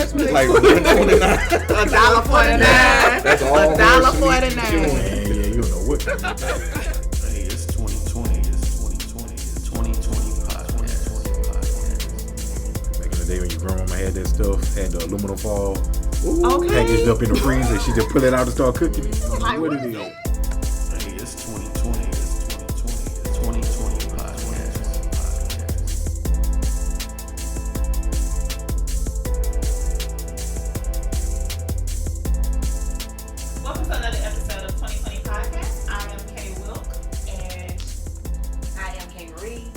much money? Like $1.49. $1.49. That's all. $1.49. Yeah, you don't know what. Hey, it's 2020. It's 2020. It's 2020 podcast. Back in the day when your grandmama had that stuff, had the aluminum foil Okay. packaged up in the freezer, she just pull it out and start cooking it. You don't know Like, what what it is is. Hey, it's 2020. It's 2020. It's 2020 podcast. Welcome to another episode of 2020 Podcast. I am Kay Wilk and I am KMarie.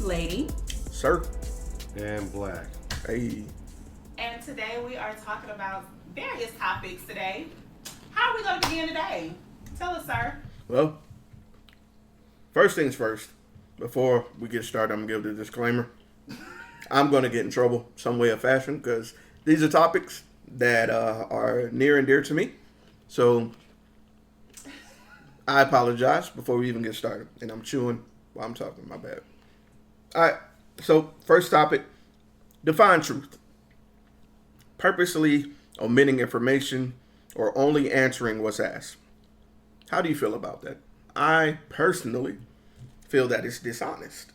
Lady. Sirr. And black. Hey. and today we are talking about various topics today. How are we going to begin today? Tell us, sir. Well, first things first. Before we get started, I'm going to give the disclaimer. I'm going to get in trouble some way or fashion because these are topics that are near and dear to me. So I apologize before we even get started. And I'm chewing while I'm talking. My bad. All right. So first topic, define truth. Purposely omitting information or only answering what's asked. How do you feel about that? I personally feel that it's dishonest.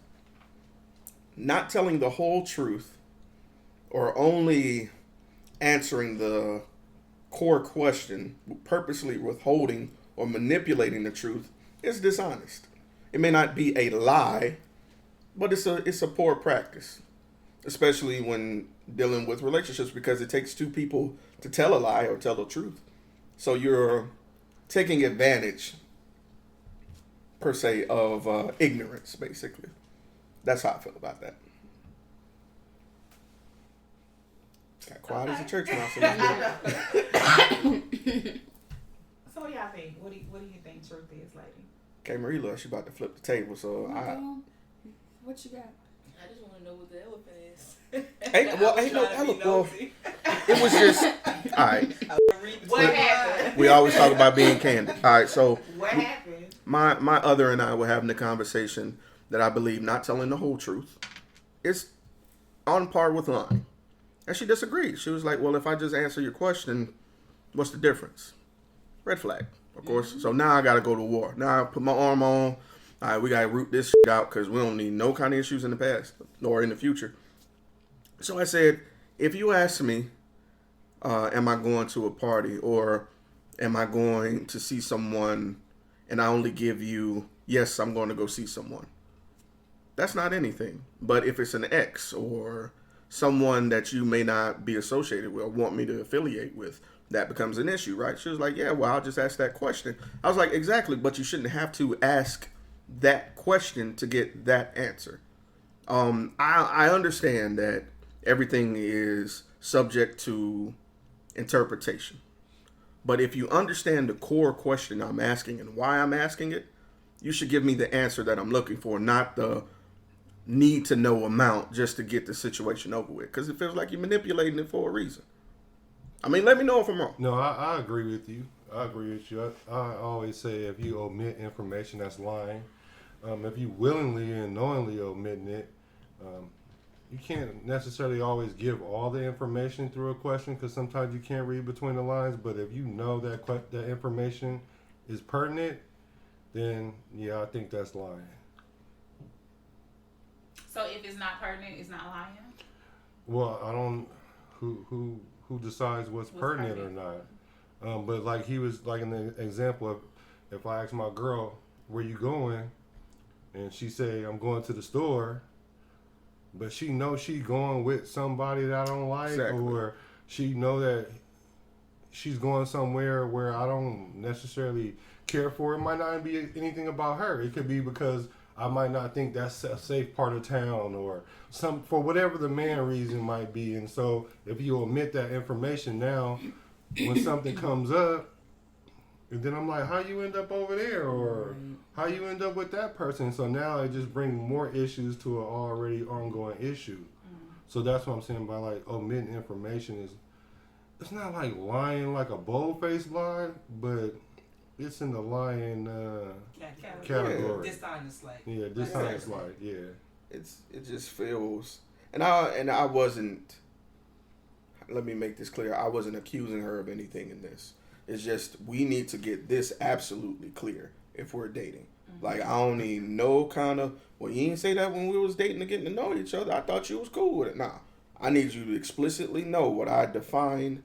Not telling the whole truth or only answering the core question, purposely withholding or manipulating the truth is dishonest. It may not be a lie, but it's a poor practice, especially when dealing with relationships because it takes two people to tell a lie or tell the truth. So you're taking advantage, per se, of ignorance, basically. That's how I feel about that. Got quiet as a church mouse. So what do y'all think? What do you think truth is, lady? KMarie, look, she about to flip the table, so What you got? I just want to know what the elephant is. Ain't no elephant. Well, it was just, all right. What happened? We always talk about being candid. All right, so What happened? my other and I were having a conversation that I believe not telling the whole truth is on par with lying. And she disagreed. She was like, well, if I just answer your question, what's the difference? Red flag, of course. So now I got to go to war. Now I put my arm on. All right, we got to root this shit out because we don't need no kind of issues in the past nor in the future. So I said, if you ask me, am I going to a party or am I going to see someone and I only give you, yes, I'm going to go see someone. That's not anything. But if it's an ex or someone that you may not be associated with or want me to affiliate with, that becomes an issue, right? She was like, yeah, well, I'll just ask that question. I was like, exactly, but you shouldn't have to ask that question to get that answer. I understand that everything is subject to interpretation. But if you understand the core question I'm asking and why I'm asking it, you should give me the answer that I'm looking for, not the need to know amount just to get the situation over with. Because it feels like you're manipulating it for a reason. I mean, let me know if I'm wrong. No, I agree with you. I agree with you. I always say if you omit information, that's lying. If you willingly and knowingly omitting it, you can't necessarily always give all the information through a question because sometimes you can't read between the lines. But if you know that that information is pertinent, then yeah, I think that's lying. So if it's not pertinent, it's not lying? Well, I don't. Who decides what's pertinent or not? But like he was like in the example of if I ask my girl where you going, and she say I'm going to the store, but she knows she going with somebody that I don't like, Exactly. or she know that she's going somewhere where I don't necessarily care for. It might not be anything about her. It could be because I might not think that's a safe part of town or some for whatever the main reason might be. And so if you omit that information now, when something comes up, and then I'm like, how you end up over there? Or how you end up with that person? So now it just brings more issues to an already ongoing issue. So that's what I'm saying by like omitting information is, it's not like lying like a bold-faced lie, but it's in the lying category. Dishonest, like. Yeah, dishonest lie. Yeah. It just feels, and I wasn't. let me make this clear. I wasn't accusing her of anything in this. It's just we need to get this absolutely clear if we're dating. Like, I don't need no kind of, well, you didn't say that when we was dating and getting to know each other. I thought you was cool with it. Nah. I need you to explicitly know what I define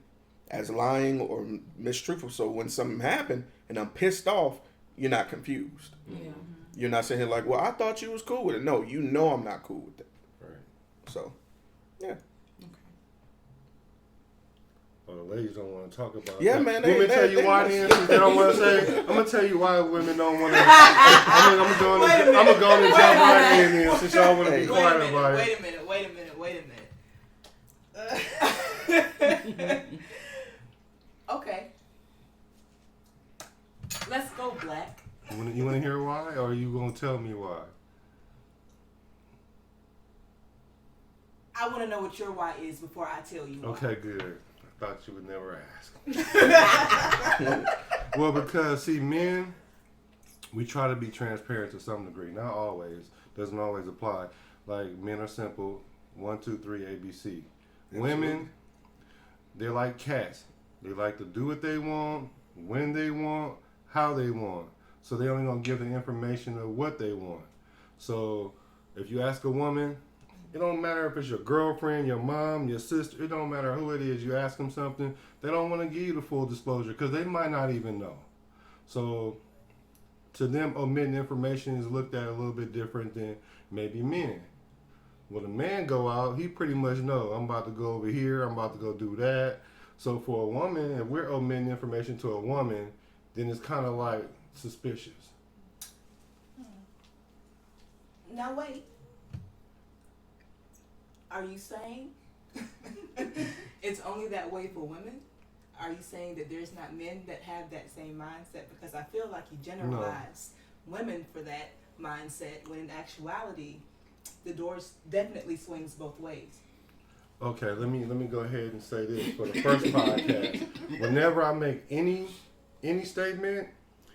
as lying or mistruthful. So when something happened and I'm pissed off, you're not confused. Yeah. You're not saying like, well, I thought you was cool with it. No, you know I'm not cool with it. Right. So, yeah. Oh, the ladies don't want to talk about Yeah, that. man, Let me they- tell you they- why then, since they don't want to say. I'm going to tell you why women don't want to. I'm going to go and jump right in here since y'all want to be Hey. quiet about it. Wait a minute. Okay. Let's go, Black. You want to hear why, or are you going to tell me why? I want to know what your why is before I tell you why. Okay, good. I thought you would never ask. Well, because, see, men, we try to be transparent to some degree. Not always. Doesn't always apply. Like, men are simple. 1, 2, 3, ABC. Women, they're like cats. They like to do what they want, when they want, how they want. So they only gonna give the information of what they want. So if you ask a woman, it don't matter if it's your girlfriend, your mom, your sister, it don't matter who it is, you ask them something, they don't want to give you the full disclosure because they might not even know. So to them, omitting information is looked at a little bit different than maybe men. When a man go out, he pretty much know, I'm about to go over here, I'm about to go do that. So for a woman, if we're omitting information to a woman, then it's kind of like suspicious. Now wait. Are you saying it's only that way for women? Are you saying that there's not men that have that same mindset? Because I feel like you generalize women for that mindset when in actuality the doors definitely swings both ways. Okay, let me go ahead and say this for the first podcast. Whenever I make any statement,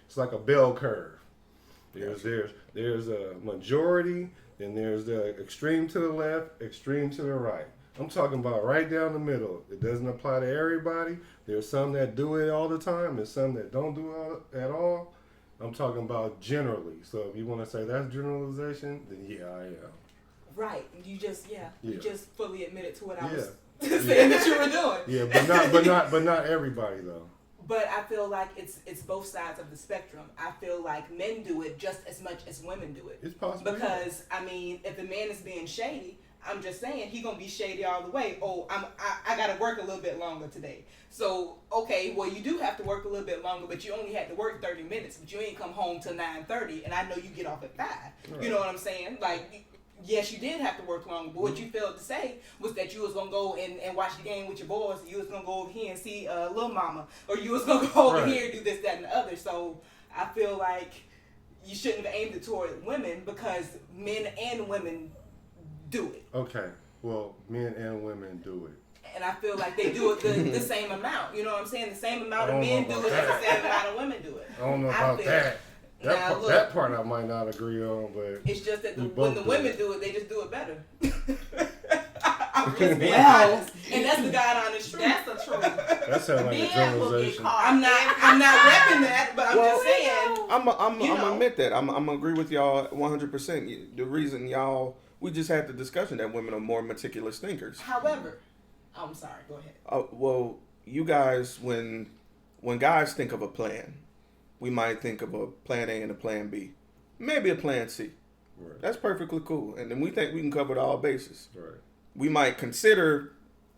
it's like a bell curve. There's a majority, then there's the extreme to the left, extreme to the right. I'm talking about right down the middle. It doesn't apply to everybody. There's some that do it all the time, and some that don't do it at all. I'm talking about generally. So if you want to say that's generalization, then yeah, I am. Right. You just you just fully admitted to what I was Yeah. saying that you were doing. Yeah, but not everybody though. But I feel like it's both sides of the spectrum. I feel like men do it just as much as women do it. It's possible. Because I mean, if the man is being shady, I'm just saying he gonna be shady all the way. Oh, I gotta work a little bit longer today. So okay, well you do have to work a little bit longer, but you only had to work 30 minutes, but you ain't come home till 9:30, and I know you get off at 5. Right. You know what I'm saying? Like, yes, you did have to work longer, but what you failed to say was that you was gonna go and watch the game with your boys. You was gonna go over here and see Lil Mama, or you was gonna go over here and do this, that, and the other. So I feel like you shouldn't have aimed it toward women because men and women do it. Okay, well, men and women do it. And I feel like they do it the same amount. You know what I'm saying? The same amount of men do it as the same amount of women do it. I don't know about that. Now, look, That part I might not agree on, but it's just that we when both the do women it. do it, they just do it better. I'm just being honest, and that's the God honest truth. That's the truth. that sounds like a Men will get generalization. caught. I'm not repping that, but I'm just saying. I'm You know. gonna admit that. I'm gonna agree with y'all 100%. The reason we just had the discussion that women are more meticulous thinkers. However, I'm sorry. Go ahead. Well, you guys, when guys think of a plan, we might think of a plan A and a plan B, maybe a plan C. Right. That's perfectly cool, and then we think we can cover all bases. Right. We might consider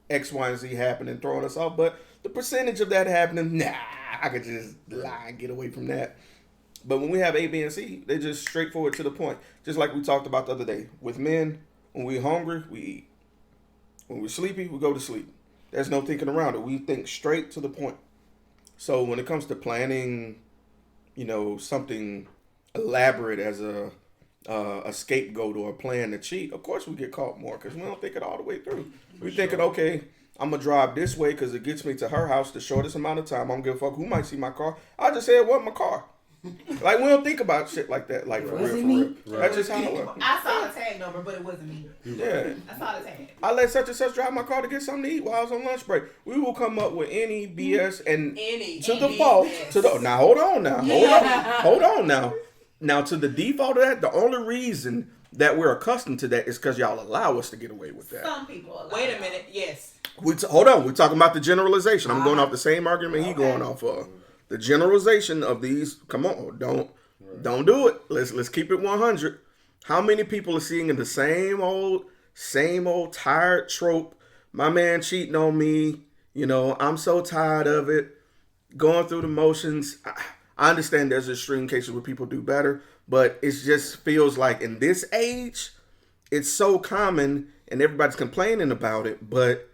X, Y, and Z happening, throwing us off, but the percentage of that happening, nah, I could just lie and get away from that. But when we have A, B, and C, they're just straightforward to the point. Just like we talked about the other day. With men, when we're hungry, we eat. When we're sleepy, we go to sleep. There's no thinking around it. We think straight to the point. So when it comes to planning, something elaborate as a scapegoat or a plan to cheat, of course we get caught more because we don't think it all the way through. We're thinking, okay, I'm going to drive this way because it gets me to her house the shortest amount of time. I don't give a fuck who might see my car. I just say it wasn't my car. Like, we don't think about shit like that. Like, for real, for real. That's just how it works. I saw the tag number, but it wasn't me. Yeah. I saw the tag. I let such and such drive my car to get something to eat while I was on lunch break. We will come up with any BS and to the fault. Now hold on now. Hold on now. Now, to the default of that, the only reason that we're accustomed to that is because y'all allow us to get away with that. Some people allow. Wait a minute. Yes. Hold on. We're talking about the generalization. I'm going off the same argument he going off of. The generalization of these. Come on, don't do it. Let's keep it 100. How many people are seeing in the same old tired trope? My man cheating on me. You know, I'm so tired of it. Going through the motions. I understand there's extreme cases where people do better, but it just feels like in this age, it's so common and everybody's complaining about it, but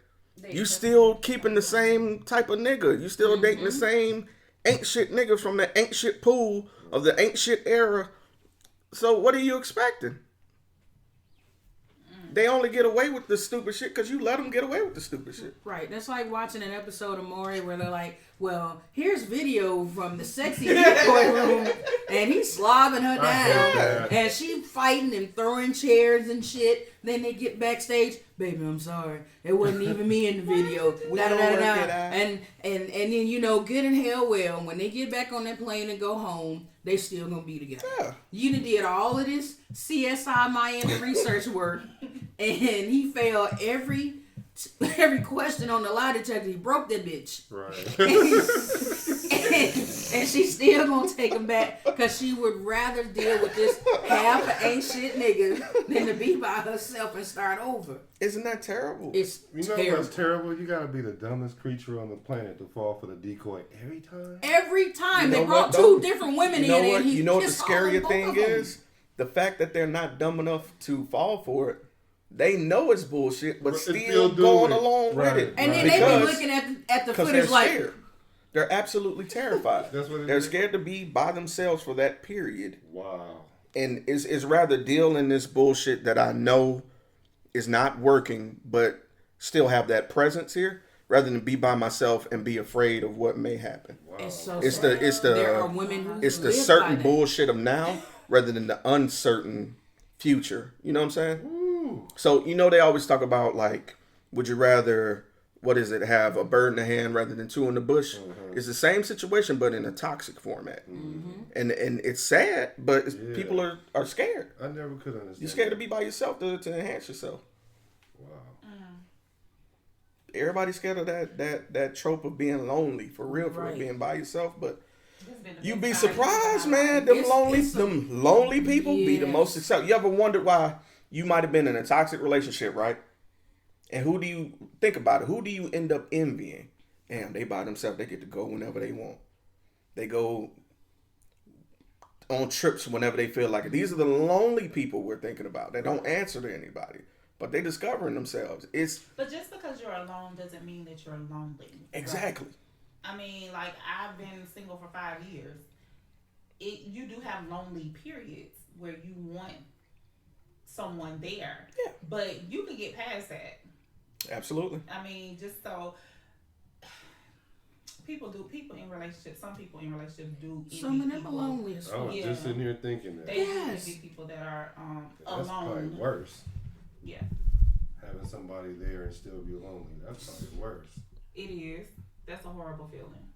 you still keeping the same type of nigga. You still dating the same ain't shit niggas from the ain't shit pool of the ain't shit era. So what are you expecting? They only get away with the stupid shit because you let them get away with the stupid shit. Right. That's like watching an episode of Maury where they're like, well, here's video from the sexy decoy room and he's slobbing her down and she fighting and throwing chairs and shit. Then they get backstage, baby, I'm sorry. It wasn't even me in the video. And then, you know, good and hell well, when they get back on that plane and go home, they still gonna be together. Yeah. You done did all of this CSI Miami research work and he failed every question on the lie detector. He broke that bitch. Right. and she's still gonna take him back because she would rather deal with this half ain't shit nigga than to be by herself and start over. Isn't that terrible? It's You know terrible. what's terrible? You gotta be the dumbest creature on the planet to fall for the decoy every time. Every time You know they brought what, two though? different women You know in, what? and he You know what the pissed all scarier both thing of them. is? The fact that they're not dumb enough to fall for it. They know it's bullshit, but still going along with it. And then they be looking at the Because footage they're like, scared. They're absolutely terrified. That's what it They're is. scared to be by themselves for that period. Wow. And it's rather deal in this bullshit that I know is not working, but still have that presence here, rather than be by myself and be afraid of what may happen. Wow. it's so It's sad. There are the women who it's the live by certain that. bullshit of now rather than the uncertain future. You know what I'm saying? Ooh. So, you know, they always talk about, like, would you rather, have a bird in the hand rather than two in the bush? Mm-hmm. It's the same situation, but in a toxic format. Mm-hmm. And it's sad, but people are scared. I never could understand. You're scared to be by yourself to enhance yourself. Wow. Everybody's scared of that trope of being lonely, for real, Right. being by yourself. But It's been the you'd best be time surprised, of my man. life. Them lonely people be the Yes. most successful. You ever wondered why you might have been in a toxic relationship, right? And who do you think about it? Who do you end up envying? Damn, they by themselves. They get to go whenever they want. They go on trips whenever they feel like it. These are the lonely people we're thinking about. They don't answer to anybody, but they discovering themselves. But just because you're alone doesn't mean that you're lonely. Exactly. I mean, like, I've been single for 5 years. You do have lonely periods where you want someone there. Yeah. But you can get past that. Absolutely. I mean, just so people in relationships, some people in relationships do envy Some of them are people. lonely as I fuck. was Yeah. just sitting here thinking that. They Yes. do envy people that are That's probably alone. worse. Yeah, Having somebody there and still be lonely. That's probably worse. it is. That's a horrible feeling.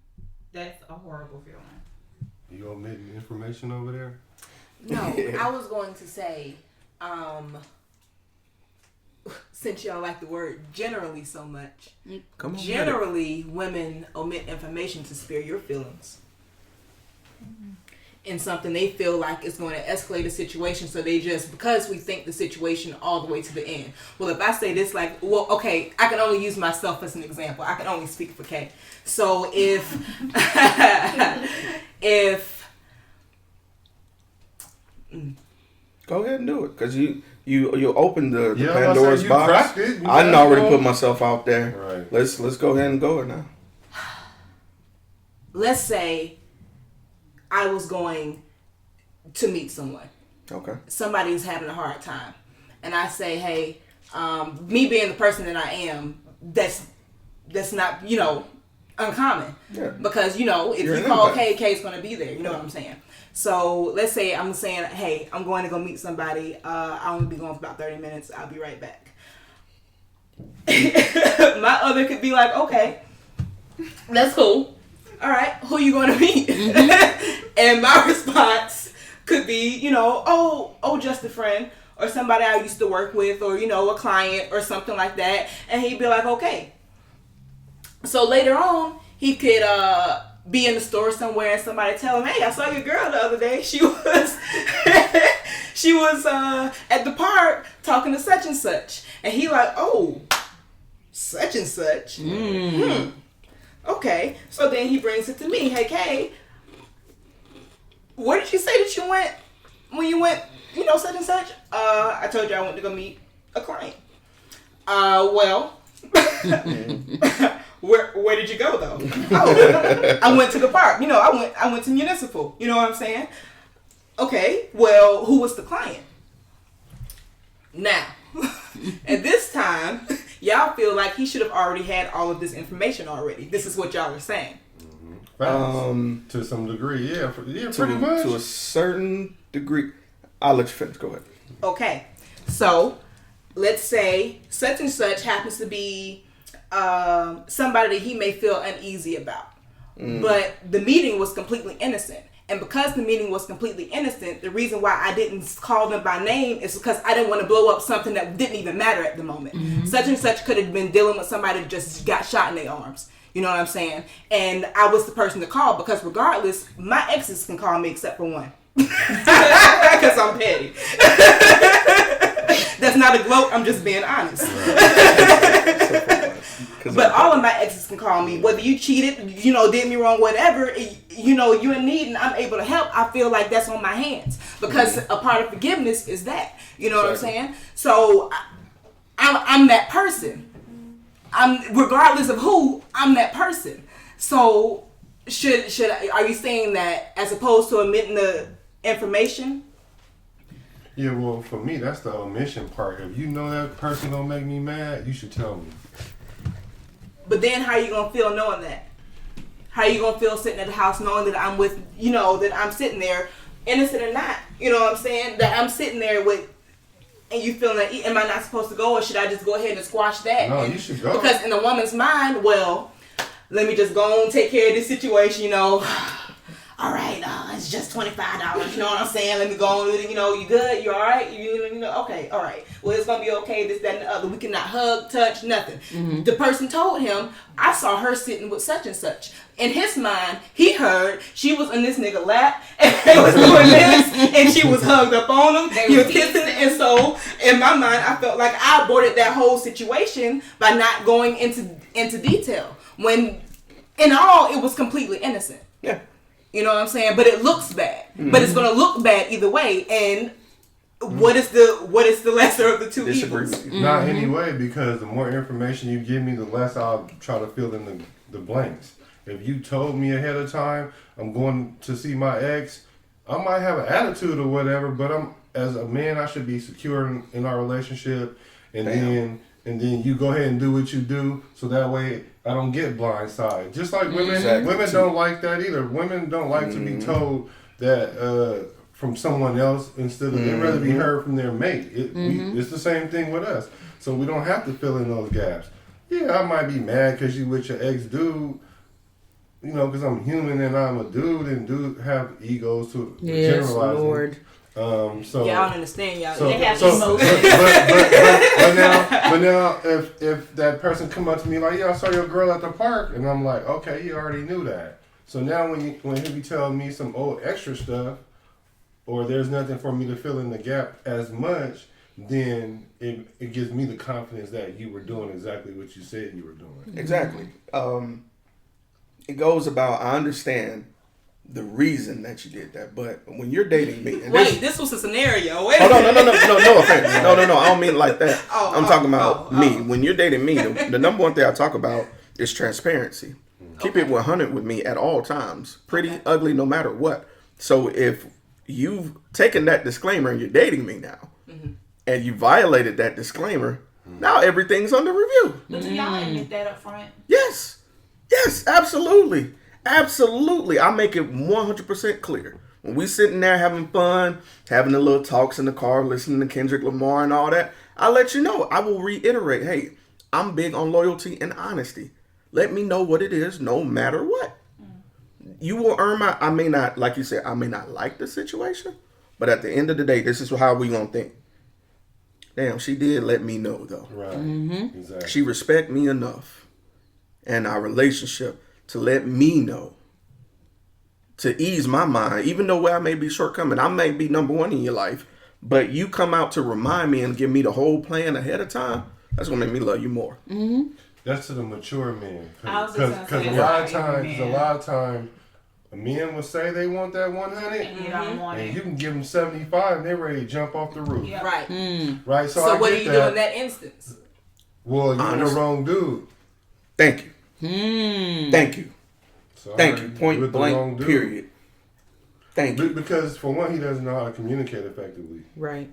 That's a horrible feeling. You omitting information over there? No, I was going to say, since y'all like the word generally so much, Come on. generally women omit information to spare your feelings. In something they feel like is going to escalate a situation, so they just, because we think the situation all the way to the end. Well, if I say this, like, well, okay, I can only use myself as an example. I can only speak for Kay. So if Go ahead and do it, cause you open the Yeah, Pandora's you box. cracked it. You I done got it already all. put myself out there. Right. Let's go ahead and go it now. let's say I was going to meet someone. Okay. Somebody's having a hard time, and I say, hey, me being the person that I am, that's not, uncommon. Yeah. Because, you know, if You're you an call impact. Kay's going to be there. You know what I'm saying? So let's say I'm saying, hey, I'm going to go meet somebody. I'll only be going for about 30 minutes. I'll be right back. My other could be like, okay, that's cool. All right, who you going to meet? And my response could be, you know, oh, just a friend or somebody I used to work with or, you know, a client or something like that. And he'd be like, okay. So later on, he could be in the store somewhere and somebody tell him, hey, I saw your girl the other day. She was she was at the park talking to such and such. And he like, oh, such and such. Okay. So then he brings it to me. Hey, Kay, where did you say that you went when you went, you know, such and such? I told you I went to go meet a client. Well, where did you go though? Oh, I went to the park. You know, I went to Municipal. You know what I'm saying? Okay. Well, who was the client? Now, at this time, y'all feel like he should have already had all of this information already. This is what y'all are saying. To some degree, yeah, pretty much. To a certain degree. I'll let you finish. Go ahead. Okay. So, let's say such and such happens to be somebody that he may feel uneasy about. But the meeting was completely innocent. And because the meeting was completely innocent, the reason why I didn't call them by name is because I didn't want to blow up something that didn't even matter at the moment. Such and such could have been dealing with somebody that just got shot in their arms. You know what I'm saying? And I was the person to call because regardless, my exes can call me except for one. Because I'm petty. That's not a gloat, I'm just being honest. But all of my exes can call me, whether you cheated, you know, did me wrong, whatever, you know, you're in need and I'm able to help. I feel like that's on my hands because a part of forgiveness is that, you know what I'm saying? So I'm that person. I'm regardless of who, I'm that person. So are you saying that as opposed to omitting the information? Yeah, well, for me, that's the omission part. If you know that person gonna make me mad, you should tell me. But then how you gonna feel knowing that? How you gonna feel sitting at the house knowing that I'm with, you know, that I'm sitting there, innocent or not? You know what I'm saying? That I'm sitting there with, and you feeling like, am I not supposed to go or should I just go ahead and squash that? No, you should go. Because in a woman's mind, well, let me just go and take care of this situation, you know. All right, it's just $25. You know what I'm saying? Let me go on with it. You know, you good? You all right? You know, okay, all right. Well, it's gonna be okay. This, that, and the other. We cannot hug, touch, nothing. The person told him, I saw her sitting with such and such. In his mind, he heard she was in this nigga lap and they was doing this, and she was hugged up on him. He was kissing, and so in my mind, I felt like I aborted that whole situation by not going into detail. When in all, it was completely innocent. Yeah. You know what I'm saying? But it looks bad. But it's gonna look bad either way. And what is the lesser of the two evils? Not anyway, because the more information you give me, the less I'll try to fill in the blanks. If you told me ahead of time I'm going to see my ex, I might have an attitude or whatever, but as a man, I should be secure in our relationship, and then you go ahead and do what you do, so that way I don't get blindsided. Just like women don't like that either. Women don't like to be told that from someone else instead of they'd rather be heard from their mate. It's the same thing with us. So we don't have to fill in those gaps. Yeah, I might be mad because you with your ex-dude, you know, because I'm human and I'm a dude, and dudes have egos to generalize. Lord. So yeah, I don't understand y'all. So, They have so, emotions. but now, if that person come up to me like, yeah, I saw your girl at the park, and I'm like, okay, you already knew that. So now when he be telling me some old extra stuff, or there's nothing for me to fill in the gap as much, then it gives me the confidence that you were doing exactly what you said you were doing. Exactly. It goes about, I understand the reason that you did that, but when you're dating me, and this was a scenario. Wait. Oh no offense. No, I don't mean it like that. I'm talking about me. When you're dating me, the number one thing I talk about is transparency. Keep it 100 with me at all times. Pretty, ugly, no matter what. So if you've taken that disclaimer and you're dating me now, and you violated that disclaimer, now everything's under review. But do y'all admit that up front? Yes. Yes, absolutely. Absolutely. I make it 100% clear. When we sitting there having fun, having the little talks in the car, listening to Kendrick Lamar and all that, I let you know. I will reiterate, hey, I'm big on loyalty and honesty. Let me know what it is no matter what. You will earn my, I may not, like you said, I may not like the situation, but at the end of the day, this is how we gonna think. Damn, she did let me know though. Right. Exactly. She respect me enough and our relationship to let me know, to ease my mind, even though I may be shortcoming, I may be number one in your life, but you come out to remind me and give me the whole plan ahead of time. That's gonna make me love you more. That's to the mature men. I was just Because gonna a say lot of that's times, every man. men will say they want that 100, And you don't want and it. you can give them 75, and they're ready to jump off the roof. Yeah. Right. Right. So So I what do get you that. do in that instance? Well, you're the Honest. wrong dude. Thank you. Thank you. Sorry, Thank you. you're Point the wrong blank, dude. period. Thank you. Because for one, he doesn't know how to communicate effectively. Right.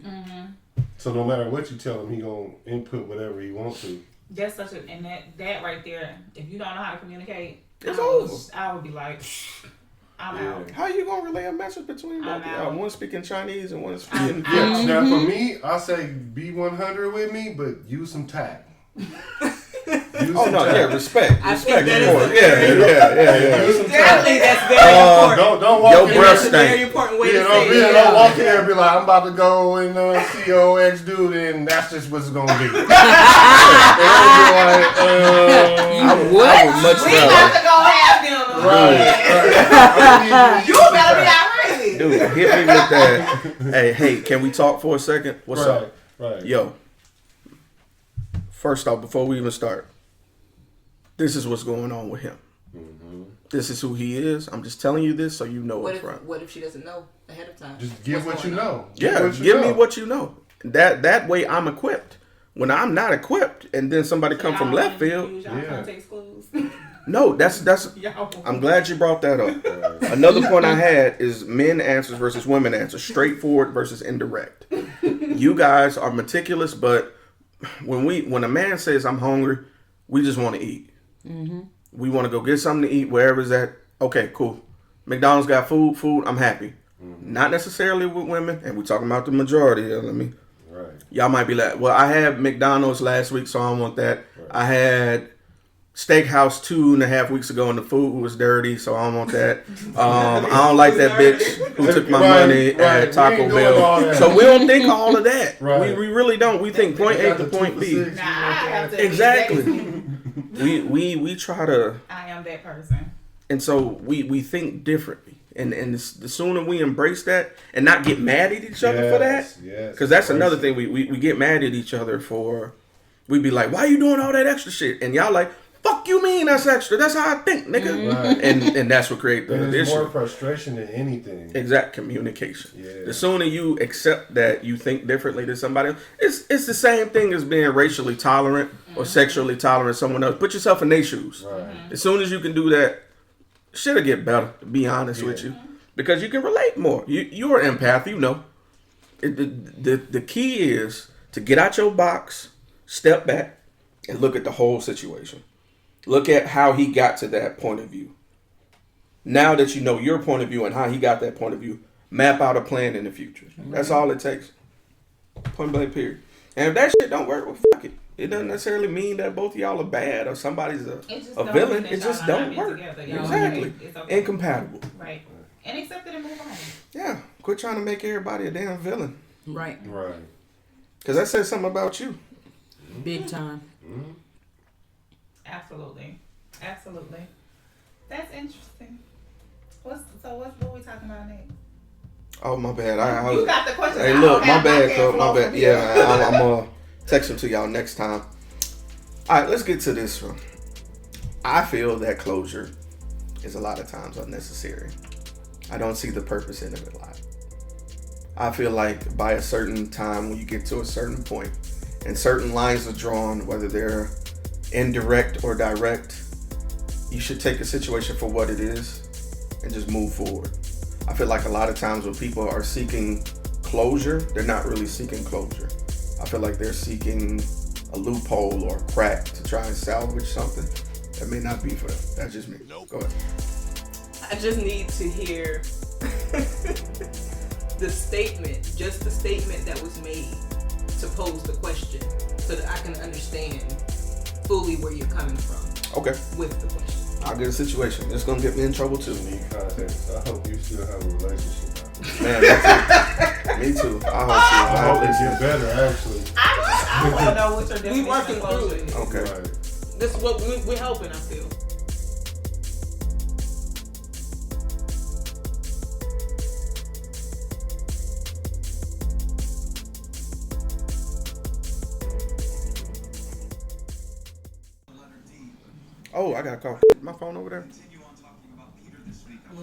So no matter what you tell him, he gonna input whatever he wants to. That's such a, and that right there, if you don't know how to communicate, It's I would be like, I'm out. How you gonna relay a message between both of y'all? out. One speaking Chinese and one speaking Yeah. Now for me, I say be 100 with me, but use some tact. Oh no, yeah, respect. I Respect, think that of is course. a Yeah. Use some I tact. think that's very important. Don't walk Your in breath That's a very stank. important way Yeah, to say it. don't walk in there and be like, I'm about to go and see your ex dude, and that's just what it's gonna be. And I would much We about rather. to go have dinner. right. You better be outrageous. Dude, hit me with that. Hey, can we talk for a second? What's up? Right. Yo. First off, before we even start, this is what's going on with him. This is who he is. I'm just telling you this so you know up front. What if she doesn't know ahead of time? Just give What's what you going on? know. Yeah, what you give know. me what you know. That way I'm equipped. When I'm not equipped and then somebody come from left field, Use y'all Yeah. context clues. no, that's Y'all. I'm glad you brought that up. Another point I had is men answers versus women answers, straightforward versus indirect. You guys are meticulous, but when a man says I'm hungry, we just want to eat. We want to go get something to eat wherever it's at. Okay, cool. McDonald's got food, I'm happy. Not necessarily with women, and we're talking about the majority. Right. Y'all might be like, well, I had McDonald's last week, so I don't want that. I had Steakhouse 2.5 weeks ago, and the food was dirty, so I don't want that. I don't like that bitch who took my money at We Taco ain't doing all Bell. that. So we don't think all of that. Right. We really don't. We think point They A got to the point 2 B. for 6. Nah, I have to. Exactly. We try to, I am that person. and so we think differently. And the sooner we embrace that and not get mad at each other for that, Yes. because that's another thing we get mad at each other for. We be like, why you doing all that extra shit? And y'all like, fuck you mean that's extra? That's how I think, nigga. Right. And that's what create the And it's more issue. frustration than anything. Exact communication. Yeah. The sooner you accept that you think differently than somebody else, it's the same thing as being racially tolerant or sexually tolerant of someone else. Put yourself in their shoes. Right. As soon as you can do that, shit'll get better, to be honest with you. Because you can relate more. You're an empath, you know. The key is to get out your box, step back, and look at the whole situation. Look at how he got to that point of view. Now that you know your point of view and how he got that point of view, map out a plan in the future. That's all it takes. Point blank, period. And if that shit don't work, well, fuck it. It doesn't necessarily mean that both of y'all are bad or somebody's a don't villain. mean It that just y'all not don't be work. together. Y'all Exactly. it's okay. Incompatible. Right. And accept it and move on. Yeah. Quit trying to make everybody a damn villain. Right. Right. Because that says something about you. Big time. Absolutely. Absolutely. That's interesting. What we talking about next? Oh, my bad. You got the question. Hey, look, my bad, Cub. My bad. Yeah, I'm going to text them to y'all next time. All right, let's get to this one. I feel that closure is a lot of times unnecessary. I don't see the purpose in it a lot. I feel like by a certain time, when you get to a certain point and certain lines are drawn, whether they're indirect or direct, you should take a situation for what it is and just move forward. I feel like a lot of times when people are seeking closure, they're not really seeking closure. I feel like they're seeking a loophole or a crack to try and salvage something. That may not be for them. That's just me. Go ahead. I just need to hear the statement, just the statement that was made to pose the question so that I can understand fully where you're coming from Okay. with the question. I'll get a situation. It's gonna get me in trouble too. Need context. I hope you still have a relationship. Man, me too. I I hope hope it so. get better, actually. I want to know what your definition working of through closure it. is. Okay. Right. This is what we're helping, I feel. Oh, I got a call. My phone over there. Yeah.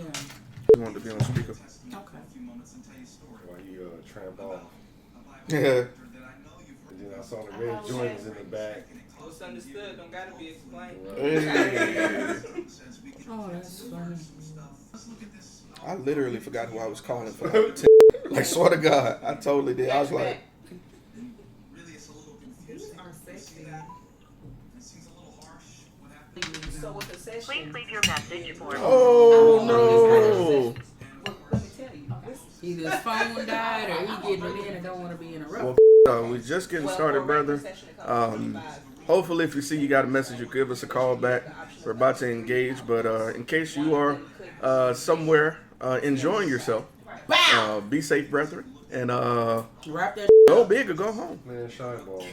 You wanted to be on speaker. Okay. While you tramp off. Yeah. And then I saw the red joint was in the back. What's understood don't gotta be explained. Oh, that's funny. I literally forgot who I was calling for. Like, swear to God, I totally did. I was like, So with the session, Please leave your message for oh no. let me tell you. Either his phone died or he getting in and don't want to be interrupted. Well, we just getting started, brother. Hopefully, if you see you got a message, you give us a call back. We're about to engage, but in case you are somewhere enjoying yourself, be safe, brethren, and Wrap that go big or go home. Man, shine ball.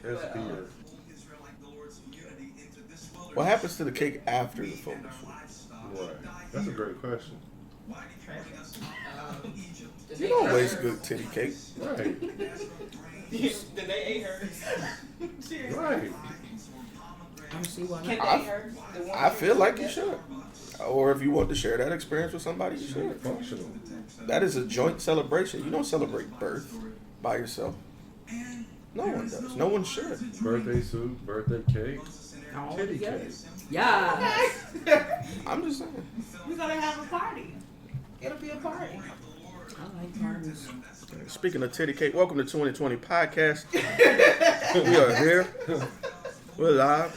That's beer. What happens to the cake after the photo shoot? Right. That's a great question. You don't waste good titty cake. Right. Then they ate hers. Right. I'm see why Can not. they ate hers? The one I feel like you should. Or if you want to share that experience with somebody, you should. Functional. That is a joint celebration. You don't celebrate birth by yourself. No one does. No one should. Birthday suit, birthday cake, All titty together. cake. Yeah. I'm just saying. We're going to have a party. It'll be a party. I like parties. Speaking of titty cake, welcome to 2020 podcast. We are here. We're live.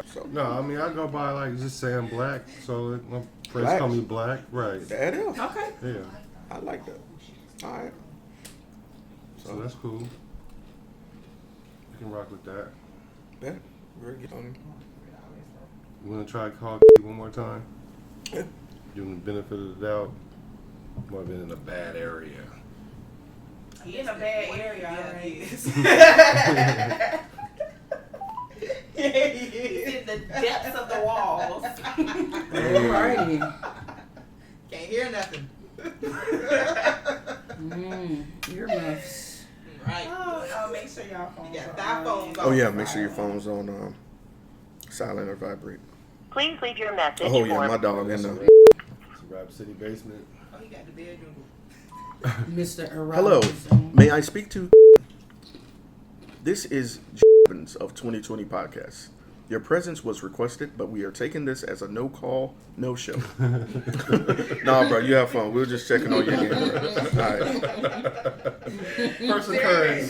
So, No, I mean, I go by like just saying black, so my friends Black? call me black. Right. that is. Okay. Yeah. I like that. All right. So that's cool. You can rock with that. Bet. We're getting on. You want to try to call one more time? Yeah. Give him the benefit of the doubt. Might have been in a bad area. He in a bad area already. He's in the depths of the walls. Alrighty. Can't hear nothing. Earmuffs. Right. Oh, make sure y'all phones Yeah, are that on. phone's Oh, yeah. Make sure your phone's on silent or vibrate. Please leave your message Oh, yeah. for My dog in there. It's a Rap City basement. Oh, he got the bedroom. Mr. Hello. Arousal. May I speak to... This is of 2020 podcast. Your presence was requested, but we are taking this as a no call, no show. Nah, bro, you have fun. We were just checking on your game, bro. All right. First occurrence.